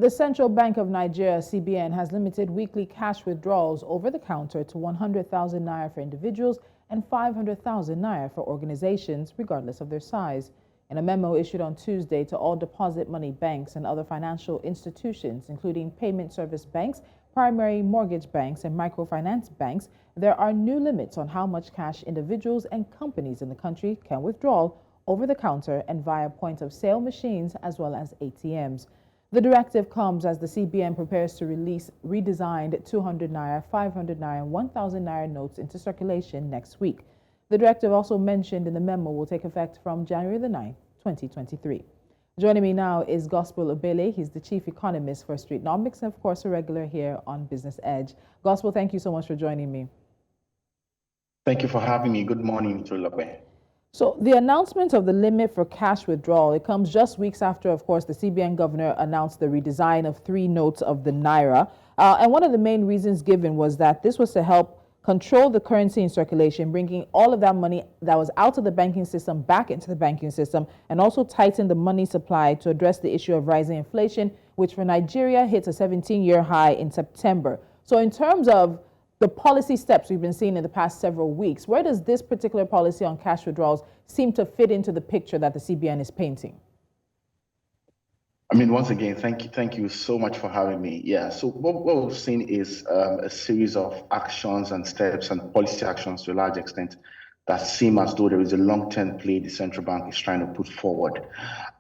The Central Bank of Nigeria, CBN, has limited weekly cash withdrawals over the counter to 100,000 naira for individuals and 500,000 naira for organizations, regardless of their size. In a memo issued on Tuesday to all deposit money banks and other financial institutions, including payment service banks, primary mortgage banks, and microfinance banks, there are new limits on how much cash individuals and companies in the country can withdraw over the counter and via point of sale machines as well as ATMs. The directive comes as the CBN prepares to release redesigned 200 naira, 500 naira, and 1,000 naira notes into circulation next week. The directive also mentioned in the memo will take effect from January the 9th, 2023. Joining me now is Gospel Obele. He's the chief economist for Streetnomics and, of course, a regular here on Business Edge. Gospel, thank you so much for joining me. Thank you for having me. Good morning, Tolulope. So the announcement of the limit for cash withdrawal, it comes just weeks after, of course, the CBN governor announced the redesign of 3 notes of the naira. And one of the main reasons given was that this was to help control the currency in circulation, bringing all of that money that was out of the banking system back into the banking system, and also tighten the money supply to address the issue of rising inflation, which for Nigeria hits a 17-year high in September. So in terms of the policy steps we've been seeing in the past several weeks, where does this particular policy on cash withdrawals seem to fit into the picture that the CBN is painting? I mean, once again, thank you so much for having me. Yeah, so what we've seen is a series of actions and steps and policy actions to a large extent that seem as though there is a long-term play the central bank is trying to put forward.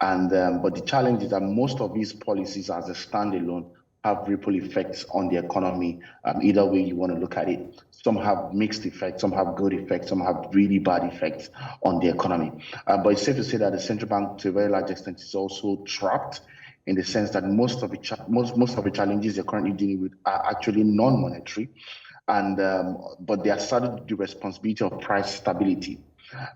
And but the challenge is that most of these policies as a standalone have ripple effects on the economy, either way you want to look at it. Some have mixed effects, some have good effects, some have really bad effects on the economy. But it's safe to say that the central bank, to a very large extent, is also trapped in the sense that most of the challenges they're currently dealing with are actually non-monetary, and but they are saddled with the responsibility of price stability.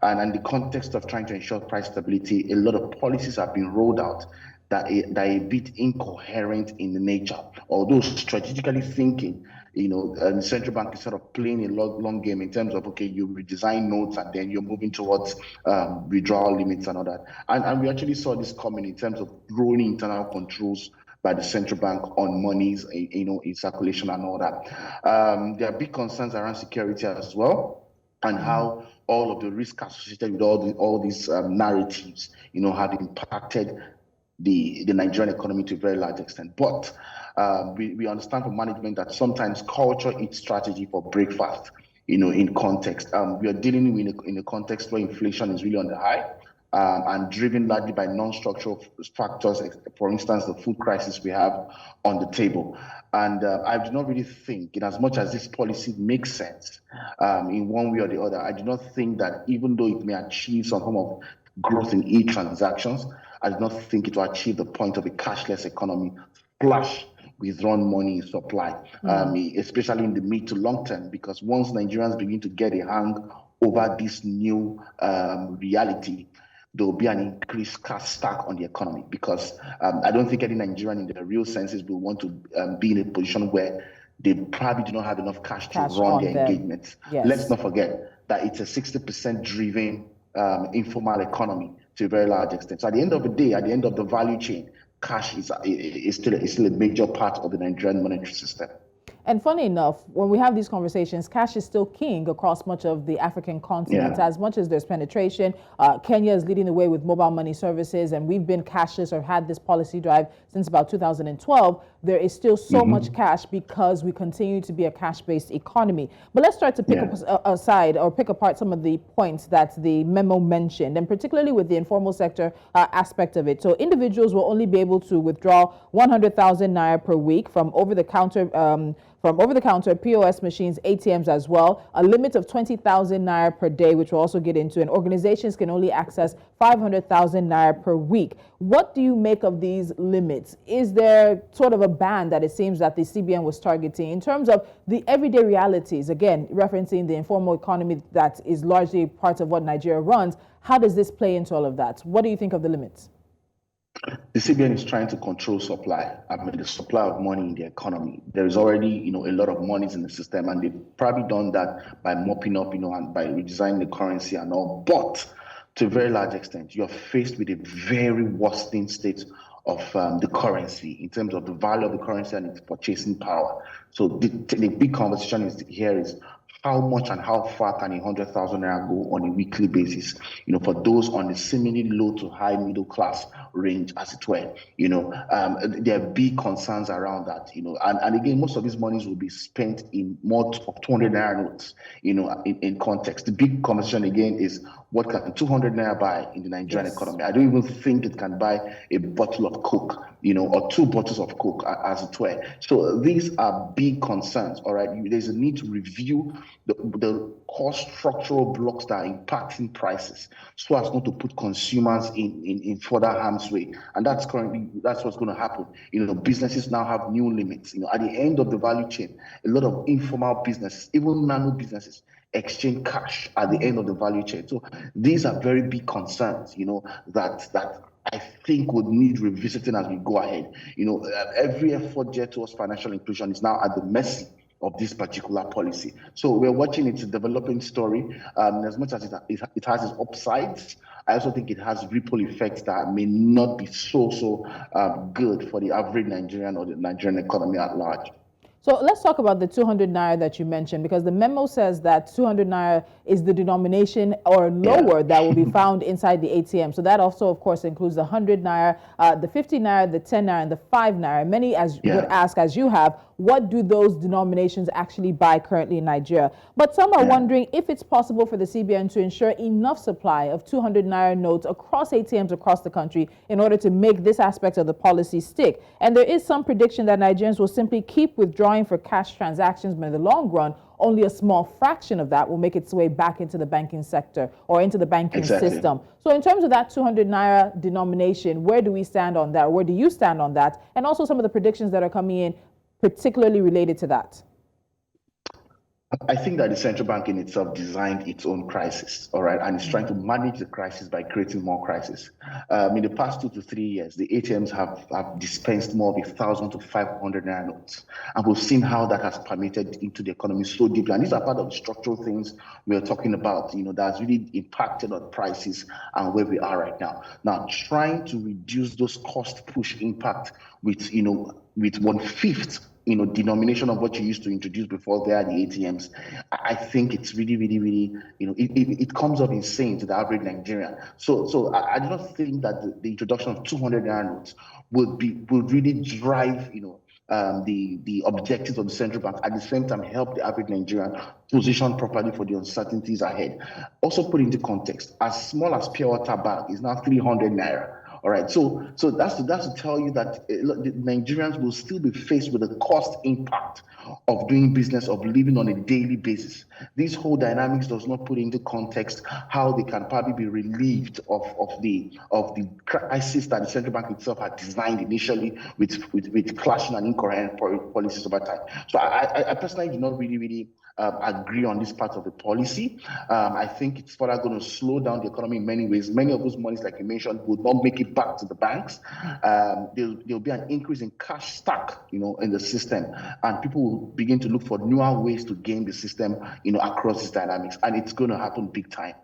And in the context of trying to ensure price stability, a lot of policies have been rolled out that are a bit incoherent in the nature. Although strategically thinking, the central bank is sort of playing a long game in terms of, okay, you redesign notes and then you're moving towards withdrawal limits and all that. And we actually saw this coming in terms of growing internal controls by the central bank on monies, in circulation and all that. There are big concerns around security as well, and how all of the risk associated with all these narratives, have impacted the Nigerian economy to a very large extent. But we understand from management that sometimes culture eats strategy for breakfast, in context. We are dealing in a context where inflation is really on the high, and driven largely by non-structural factors, for instance, the food crisis we have on the table. And I do not really think, in as much as this policy makes sense in one way or the other, I do not think that even though it may achieve some form of growth in e-transactions, I do not think it will achieve the point of a cashless economy, flush withdrawn money in supply, especially in the mid to long term, because once Nigerians begin to get a hang over this new reality, there will be an increased cash stack on the economy, because I don't think any Nigerian in the real senses will want to be in a position where they probably do not have enough cash to run their engagements. Yes. Let's not forget that it's a 60% driven informal economy to a very large extent. So at the end of the day, at the end of the value chain, cash is still a major part of the Nigerian monetary system. And funny enough, when we have these conversations, cash is still king across much of the African continent. Yeah. As much as there's penetration, Kenya is leading the way with mobile money services, and we've been cashless or had this policy drive since about 2012. There is still so much cash because we continue to be a cash-based economy. But let's start to pick pick apart some of the points that the memo mentioned, and particularly with the informal sector aspect of it. So individuals will only be able to withdraw 100,000 naira per week from over-the-counter POS machines, ATMs as well, a limit of 20,000 naira per day, which we'll also get into, and organizations can only access 500,000 naira per week. What do you make of these limits? Is there sort of a ban that it seems that the CBN was targeting in terms of the everyday realities, again, referencing the informal economy that is largely part of what Nigeria runs? How does this play into all of that? What do you think of the limits? The CBN is trying to control supply. I mean, the supply of money in the economy. There is already, a lot of monies in the system, and they've probably done that by mopping up, and by redesigning the currency and all. But to a very large extent, you're faced with a very worsening state the currency, in terms of the value of the currency and its purchasing power. So the big conversation is how much and how far can 100,000 naira go on a weekly basis? For those on the seemingly low to high middle class range, as it were. There are big concerns around that. And again, most of these monies will be spent in more of 200 naira notes. In context, the big conversation again is what can 200 naira buy in the Nigerian economy? I don't even think it can buy a bottle of Coke, or 2 bottles of Coke, as it were. So these are big concerns. All right, there's a need to review the core structural blocks that are impacting prices, so as not to put consumers in further harm's way. And that's what's going to happen. Businesses now have new limits. At the end of the value chain, a lot of informal businesses, even nano businesses, exchange cash at the end of the value chain. So these are very big concerns, that I think would need revisiting as we go ahead. Every effort geared towards financial inclusion is now at the mercy of this particular policy. So we're watching it's a developing story. As much as it has its upsides, I also think it has ripple effects that may not be so good for the average Nigerian or the Nigerian economy at large. So let's talk about the 200 naira that you mentioned, because the memo says that 200 naira is the denomination or lower that will be found inside the ATM. So that also, of course, includes the 100 naira, the 50 naira, the 10 naira, and the 5 naira. Many would ask, as you have, what do those denominations actually buy currently in Nigeria? But some are wondering if it's possible for the CBN to ensure enough supply of 200 naira notes across ATMs across the country in order to make this aspect of the policy stick. And there is some prediction that Nigerians will simply keep withdrawing for cash transactions, but in the long run, only a small fraction of that will make its way back into the banking sector or into the banking system. So in terms of that 200 naira denomination, where do we stand on that? Where do you stand on that? And also some of the predictions that are coming in particularly related to that. I think that the central bank in itself designed its own crisis, all right, and it's trying to manage the crisis by creating more crisis. In the past 2 to 3 years, the ATMs have dispensed more of 1,000 to 500 naira notes, and we've seen how that has permeated into the economy so deeply. And these are part of the structural things we are talking about, that's really impacted on prices and where we are right now. Now, trying to reduce those cost push impact with 1/5 denomination of what you used to introduce before there are the ATMs, I think it's really, it comes up insane to the average Nigerian. So I do not think that the introduction of 200 naira notes would really drive, the objectives of the central bank. At the same time, help the average Nigerian position properly for the uncertainties ahead. Also put into context, as small as pure water bag is now 300 naira. All right, so that's to tell you that the Nigerians will still be faced with the cost impact of doing business, of living on a daily basis. This whole dynamics does not put into context how they can probably be relieved of the crisis that the central bank itself had designed initially with clashing and incoherent policies over time. So I personally do not really agree on this part of the policy. I think it's further going to slow down the economy in many ways. Many of those monies, like you mentioned, would not make it back to the banks. There'll be an increase in cash stack, in the system, and people will begin to look for newer ways to gain the system, across these dynamics, and it's going to happen big time.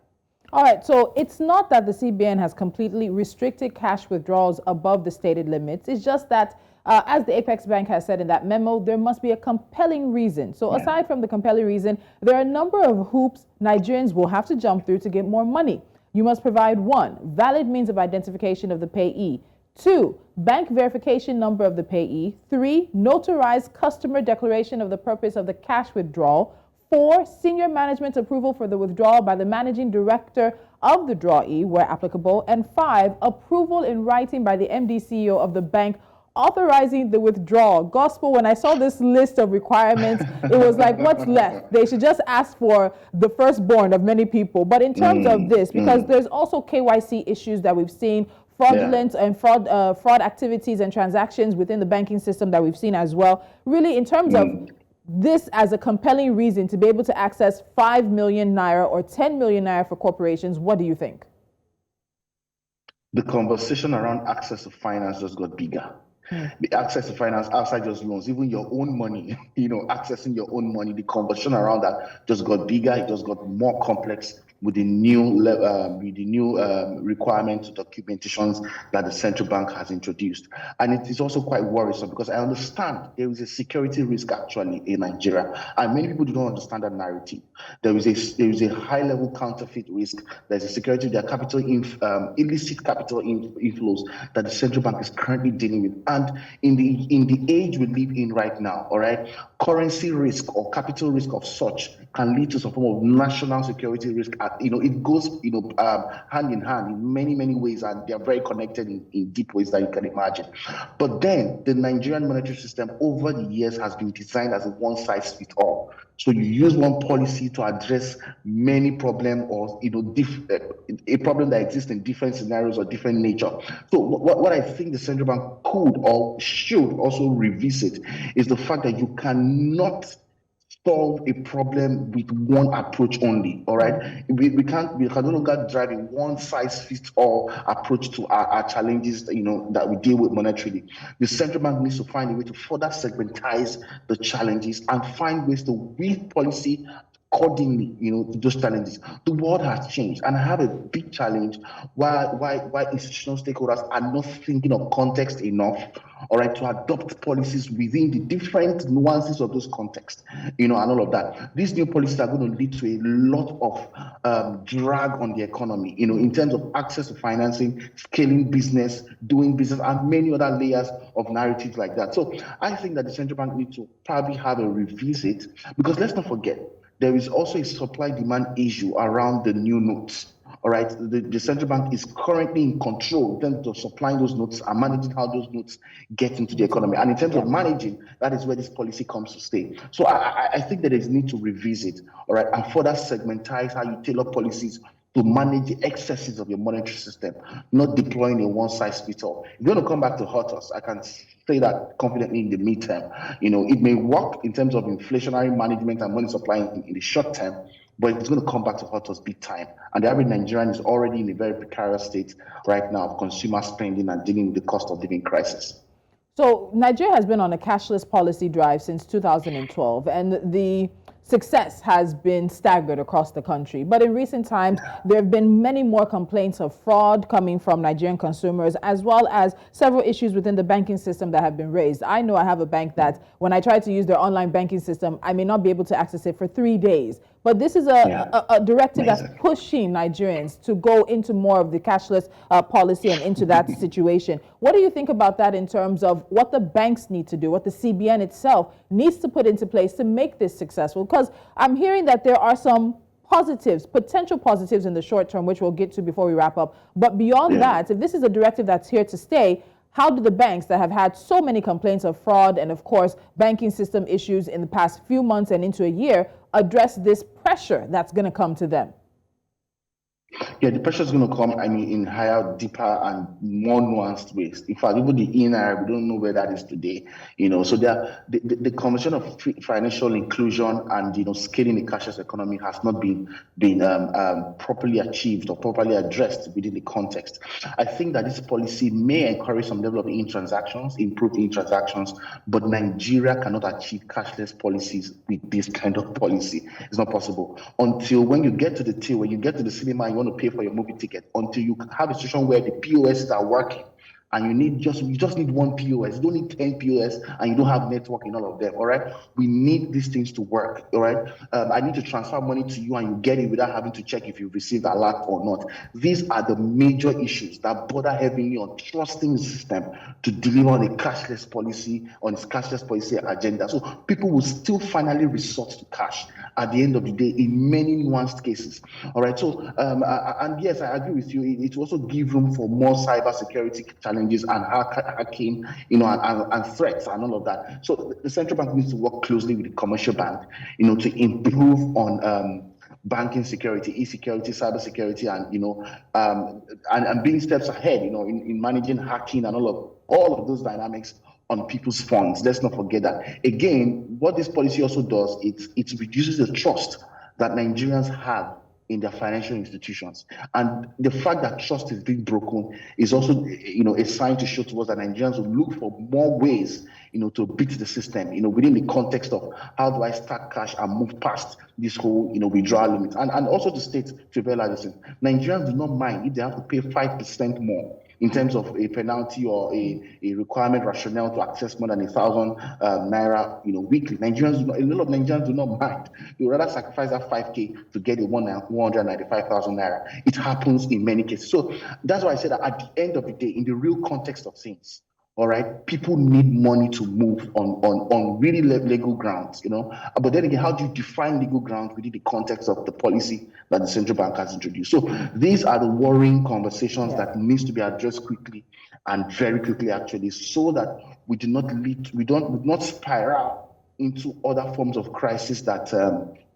All right, so it's not that the CBN has completely restricted cash withdrawals above the stated limits. It's just that, as the Apex Bank has said in that memo, there must be a compelling reason. So aside from the compelling reason, there are a number of hoops Nigerians will have to jump through to get more money. You must provide 1, valid means of identification of the payee. 2, bank verification number of the payee. 3, notarized customer declaration of the purpose of the cash withdrawal. 4, senior management approval for the withdrawal by the managing director of the drawee, where applicable. And 5, approval in writing by the MD CEO of the bank authorizing the withdrawal. Gospel, when I saw this list of requirements, it was like, what's left? They should just ask for the firstborn of many people. But in terms of this, because there's also KYC issues that we've seen, fraudulent and fraud activities and transactions within the banking system that we've seen as well. Really, in terms of this as a compelling reason to be able to access 5 million naira or 10 million naira for corporations, what do you think? The conversation around access to finance just got bigger. The access to finance outside just loans, even your own money, accessing your own money, the conversation around that just got bigger, it just got more complex with the new requirements, documentations that the central bank has introduced. And it is also quite worrisome because I understand there is a security risk actually in Nigeria, and many people do not understand that narrative. There is a high level counterfeit risk. There's a security, there are illicit capital inflows that the central bank is currently dealing with. And in the age we live in right now, all right, currency risk or capital risk of such can lead to some form of national security risk. It goes hand in hand in many ways, and they are very connected in deep ways that you can imagine. But then the Nigerian monetary system over the years has been designed as a one-size-fits-all. So you use one policy to address many problems, or a problem that exists in different scenarios or different nature. So what I think the central bank could or should also revisit is the fact that you cannot solve a problem with one approach only. All right, we can no longer drive a one-size-fits-all approach to our challenges, that we deal with monetarily. The central bank needs to find a way to further segmentize the challenges and find ways to weave policy accordingly, to those challenges. The world has changed, and I have a big challenge why institutional stakeholders are not thinking of context enough, all right, to adopt policies within the different nuances of those contexts, and all of that. These new policies are going to lead to a lot of drag on the economy, in terms of access to financing, scaling business, doing business, and many other layers of narratives like that. So I think that the central bank needs to probably have a revisit, because let's not forget, there is also a supply-demand issue around the new notes. All right, the central bank is currently in control in terms of supplying those notes and managing how those notes get into the economy. And in terms of managing, that is where this policy comes to stay. So I think that there is need to revisit, all right, and further segmentize how you tailor policies to manage the excesses of your monetary system, not deploying a one-size-fits-all. If you're going to come back to hurt us, I can say that confidently in the midterm. It may work in terms of inflationary management and money supply in the short term, but it's going to come back to hurt us big time. And the average Nigerian is already in a very precarious state right now of consumer spending and dealing with the cost of living crisis. So Nigeria has been on a cashless policy drive since 2012, and the success has been staggered across the country. But in recent times, there have been many more complaints of fraud coming from Nigerian consumers, as well as several issues within the banking system that have been raised. I know I have a bank that when I try to use their online banking system, I may not be able to access it for 3 days. But this is a directive that's pushing Nigerians to go into more of the cashless policy and into that situation. What do you think about that in terms of what the banks need to do, what the CBN itself needs to put into place to make this successful? Because I'm hearing that there are some positives, potential positives in the short term, which we'll get to before we wrap up. But beyond that, if this is a directive that's here to stay, how do the banks that have had so many complaints of fraud and, of course, banking system issues in the past few months and into a year address this pressure that's going to come to them? Yeah, the pressure is going to come, in higher, deeper, and more nuanced ways. In fact, even the INR, we don't know where that is today. So the conversation of financial inclusion and scaling the cashless economy has not been properly achieved or properly addressed within the context. I think that this policy may encourage some level of e-transactions, improve e-transactions, but Nigeria cannot achieve cashless policies with this kind of policy. It's not possible until when you get to the till, when you get to the cinema, you want to pay for your movie ticket, until you have a situation where the POSs are working and you just need one POS. You don't need 10 POS and you don't have network in all of them. All right, we need these things to work. All right, I need to transfer money to you and you get it without having to check if you've received alert or not. These are the major issues that border heavily on trusting the system to deliver on a cashless policy, on its cashless policy agenda. So people will still finally resort to cash at the end of the day in many nuanced cases. All right, so and yes, I agree with you. It will also give room for more cybersecurity challenges and hacking, and threats and all of that. So the central bank needs to work closely with the commercial bank, to improve on banking security, e-security, cybersecurity, and being steps ahead, in managing hacking and all of those dynamics on people's funds. Let's not forget that. Again, what this policy also does, it reduces the trust that Nigerians have in their financial institutions. And the fact that trust is being broken is also, a sign to show towards that Nigerians will look for more ways, to beat the system, within the context of how do I stack cash and move past this whole, withdrawal limit. And also to state, to realize, Nigerians do not mind if they have to pay 5% more in terms of a penalty or a requirement rationale to access more than 1,000 naira, weekly. A lot of Nigerians do not mind. They would rather sacrifice that 5K to get a 195,000 naira. It happens in many cases. So that's why I said that at the end of the day, in the real context of things, all right, people need money to move on really legal grounds, But then again, how do you define legal grounds within the context of the policy that the central bank has introduced? So these are the worrying conversations that needs to be addressed quickly and very quickly, actually, so that we do not spiral into other forms of crisis that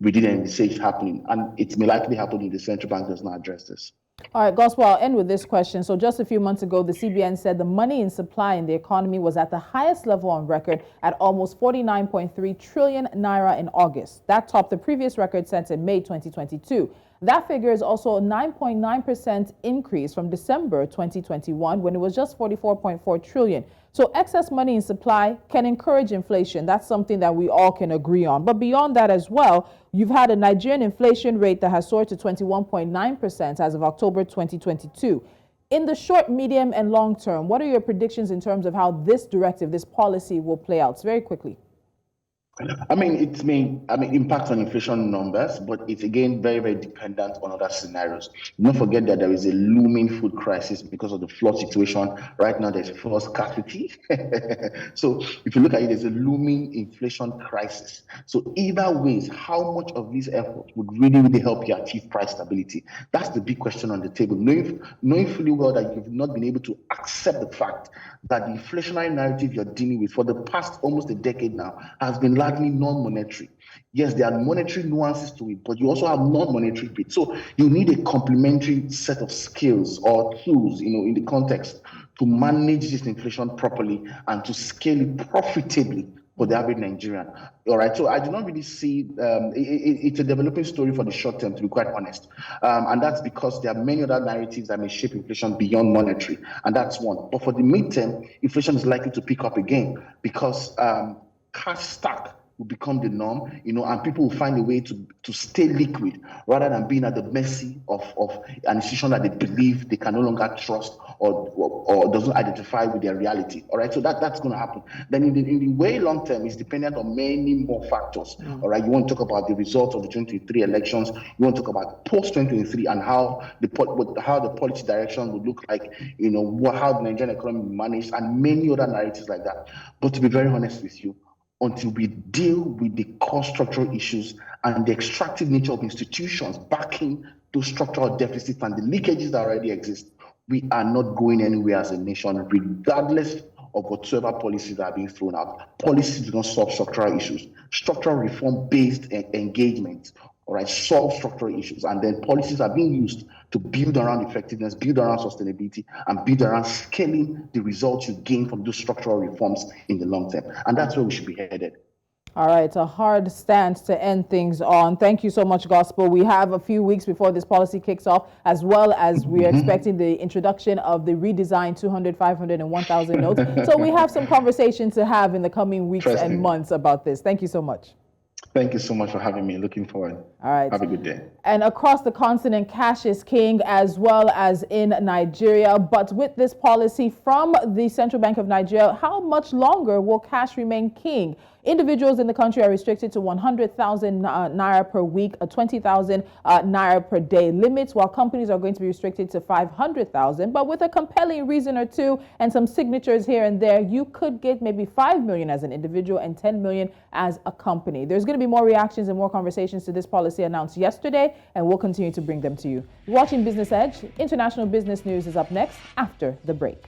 we didn't envisage happening, and it may likely happen if the central bank does not address this. All right, Gospel, I'll end with this question. So just a few months ago, the CBN said the money in supply in the economy was at the highest level on record at almost 49.3 trillion naira in August. That topped the previous record set in May 2022. That figure is also a 9.9% increase from December 2021, when it was just 44.4 trillion. So excess money in supply can encourage inflation. That's something that we all can agree on. But beyond that as well, you've had a Nigerian inflation rate that has soared to 21.9% as of October 2022. In the short, medium, and long term, what are your predictions in terms of how this directive, this policy will play out? Very quickly. It may impact on inflation numbers, but it's again very, very dependent on other scenarios. Don't forget that there is a looming food crisis because of the flood situation. Right now, there's flood scarcity. So if you look at it, there's a looming inflation crisis. So either ways, how much of this effort would really, really help you achieve price stability? That's the big question on the table. Knowing fully well that you've not been able to accept the fact that the inflationary narrative you're dealing with for the past almost a decade now has been largely non-monetary. Yes, there are monetary nuances to it, but you also have non-monetary bits. So you need a complementary set of skills or tools, in the context to manage this inflation properly and to scale it profitably for the average Nigerian. All right, so I do not really see, it's a developing story for the short term, to be quite honest. And that's because there are many other narratives that may shape inflation beyond monetary, and that's one. But for the midterm, inflation is likely to pick up again because cash stack will become the norm, and people will find a way to stay liquid rather than being at the mercy of an institution that they believe they can no longer trust or doesn't identify with their reality. All right, so that's going to happen. Then in the way long term, it's dependent on many more factors. All right, you want to talk about the results of the 2023 elections. You want to talk about post 2023 and how the policy direction would look like. How the Nigerian economy will be managed, and many other narratives like that. But to be very honest with you, until we deal with the core structural issues and the extractive nature of institutions backing those structural deficits and the leakages that already exist, we are not going anywhere as a nation, regardless of whatsoever policies that are being thrown out. Policies do not solve structural issues. Structural reform-based engagement, all right, solve structural issues, and then policies are being used to build around effectiveness, build around sustainability, and build around scaling the results you gain from those structural reforms in the long term. And that's where we should be headed. All right, a hard stance to end things on. Thank you so much, Gospel. We have a few weeks before this policy kicks off, as well as we are expecting the introduction of the redesigned 200, 500, and 1,000 notes. So we have some conversation to have in the coming weeks and months about this. Thank you so much. Thank you so much for having me. Looking forward. All right. Have a good day. And across the continent, cash is king, as well as in Nigeria. But with this policy from the Central Bank of Nigeria, how much longer will cash remain king? Individuals in the country are restricted to 100,000 naira per week, a 20,000 naira per day limit, while companies are going to be restricted to 500,000. But with a compelling reason or two and some signatures here and there, you could get maybe 5 million as an individual and 10 million as a company. There's going to be more reactions and more conversations to this policy announced yesterday, and we'll continue to bring them to you. Watching Business Edge, international business news is up next after the break.